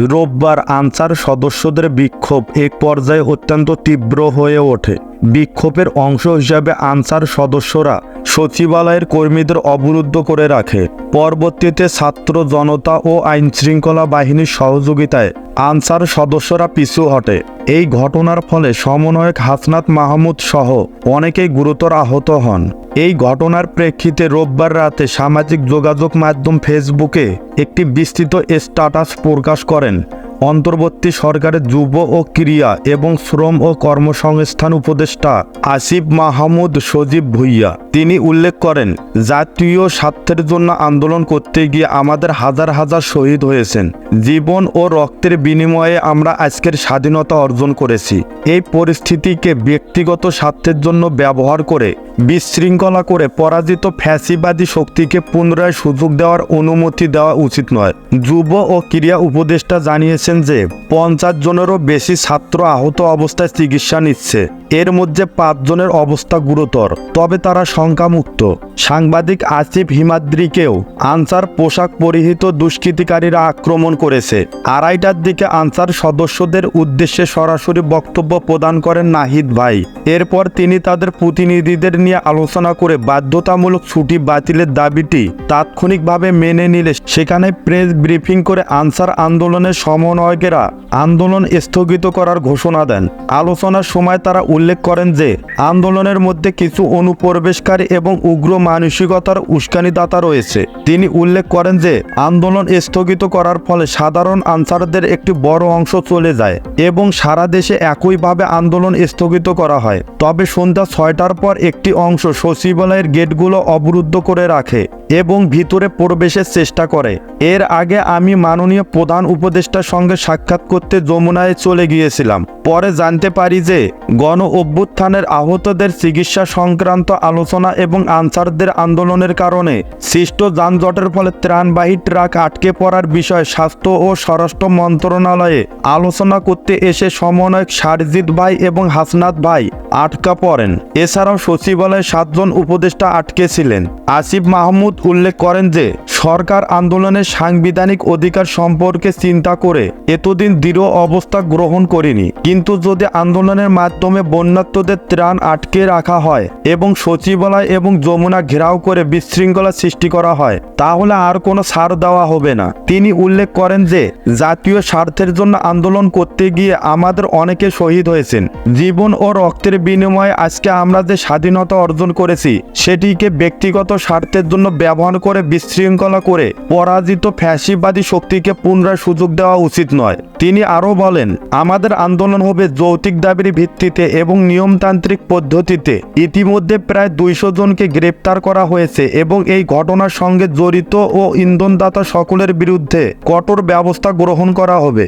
রোববার আনসার সদস্যদের বিক্ষোভ এক পর্যায়ে অত্যন্ত তীব্র হয়ে ওঠে। বিক্ষোভের অংশ হিসাবে আনসার সদস্যরা সচিবালয়ের কর্মীদের অবরুদ্ধ করে রাখে। পরবর্তীতে ছাত্র জনতা ও আইনশৃঙ্খলা বাহিনীর সহযোগিতায় আনসার সদস্যরা পিছু হটে। এই ঘটনার ফলে সমন্বয়ক হাসনাত মাহমুদ সহ অনেকেই গুরুতর আহত হন। এই ঘটনার প্রেক্ষিতে রোববার রাতে সামাজিক যোগাযোগ মাধ্যম ফেসবুকে একটি বিস্তৃত স্ট্যাটাস প্রকাশ করেন অন্তর্বর্তী সরকারের যুব ও ক্রীড়া এবং শ্রম ও কর্মসংস্থান উপদেষ্টা আসিফ মাহমুদ সজীব ভুইয়া। তিনি উল্লেখ করেন, জাতীয় স্বার্থের জন্য আন্দোলন করতে গিয়ে আমাদের হাজার হাজার শহীদ হয়েছেন। জীবন ও রক্তের বিনিময়ে আমরা আজকের স্বাধীনতা অর্জন করেছি। এই পরিস্থিতিকে ব্যক্তিগত স্বার্থের জন্য ব্যবহার করে বিশৃঙ্খলা করে পরাজিত ফ্যাসিবাদী শক্তিকে পুনরায় সুযোগ দেওয়ার অনুমতি দেওয়া উচিত নয়। যুব ও ক্রীড়া উপদেষ্টা জানিয়েছেন যে 50 জনেরও বেশি ছাত্র আহত অবস্থায় চিকিৎসা নিচ্ছে। এর মধ্যে 5 জনের অবস্থা গুরুতর, তবে তারা শঙ্কামুক্ত। সাংবাদিক আসিফ হিমাদ্রিকেও আনসার পোশাক পরিহিত দুষ্কৃতিকারীরা আক্রমণ করেছে। 2:30টার দিকে আনসার সদস্যদের উদ্দেশ্যে সরাসরি বক্তব্য প্রদান করেন নাহিদ ভাই। এরপর তিনি তাদের প্রতিনিধিদের নিয়ে আলোচনা করে বাধ্যতামূলক ছুটি বাতিলের দাবিটি তাৎক্ষণিকভাবে মেনে নিলে সেখানে প্রেস ব্রিফিং করে আনসার আন্দোলনের সমন্বয়কেরা আন্দোলন স্থগিত করার ঘোষণা দেন। আলোচনার সময় তারা উল্লেখ করেন যে আন্দোলনের মধ্যে কিছু অনুপ্রবেশকারী এবং উগ্র মানসিকতার উস্কানিদাতা রয়েছে। তিনি উল্লেখ করেন যে আন্দোলন স্থগিত করার ফলে সাধারণ আনসারদের একটি বড় অংশ চলে যায় এবং সারা দেশে একইভাবে আন্দোলন স্থগিত করা হয়। তবে সন্ধ্যা 6টার পর একটি অংশ সচিবালয়ের গেটগুলো অবরুদ্ধ করে রাখে এবং ভিতরে প্রবেশের চেষ্টা করে। এর আগে আমি মাননীয় প্রধান উপদেষ্টার সঙ্গে সাক্ষাৎ করতে যমুনায় চলে গিয়েছিলাম। পরে জানতে পারি যে গণ অভ্যুত্থানের আহতদের চিকিৎসা সংক্রান্ত আলোচনা এবং আনসারদের আন্দোলনের কারণে সৃষ্ট যানজটের ফলে ত্রাণবাহী ট্রাক আটকে পড়ার বিষয়ে স্বাস্থ্য ও স্বরাষ্ট্র মন্ত্রণালয়ে আলোচনা করতে এসে সমন্বয়ক সারজিৎ ভাই এবং হাসনাত ভাই আটকা পড়েন। এছাড়াও সচিবালয়ে 7 জন উপদেষ্টা আটকে ছিলেন। আসিফ মাহমুদ উল্লেখ করেন যে সরকার আন্দোলনের সাংবিধানিক অধিকার সম্পর্কে চিন্তা করে এতদিন দৃঢ় অবস্থা গ্রহণ করেনি, কিন্তু যদি আন্দোলনের মাধ্যমে বন্যার্তদের ত্রাণ আটকে রাখা হয় এবং সচিবালয় এবং যমুনা ঘেরাও করে বিশৃঙ্খলা সৃষ্টি করা হয় তাহলে আর কোনো ছাড় দেওয়া হবে না। তিনি উল্লেখ করেন যে জাতীয় স্বার্থের জন্য আন্দোলন করতে গিয়ে আমাদের অনেকে শহীদ হয়েছেন। জীবন ও রক্তের বিনিময়ে আজকে আমরা যে স্বাধীনতা অর্জন করেছি সেটিকে ব্যক্তিগত স্বার্থের জন্য ব্যবহার করে বিশৃঙ্খলা করে পরাজিত ফ্যাসিবাদী শক্তিকে পুনরায় সুযোগ দেওয়া উচিত নয়। তিনি আরও বলেন, আমাদের আন্দোলন হবে যৌক্তিক দাবির ভিত্তিতে এবং নিয়মতান্ত্রিক পদ্ধতিতে। ইতিমধ্যে প্রায় 200 জনকে গ্রেপ্তার করা হয়েছে এবং এই ঘটনার সঙ্গে জড়িত ও ইন্ধনদাতা সকলের বিরুদ্ধে কঠোর ব্যবস্থা গ্রহণ করা হবে।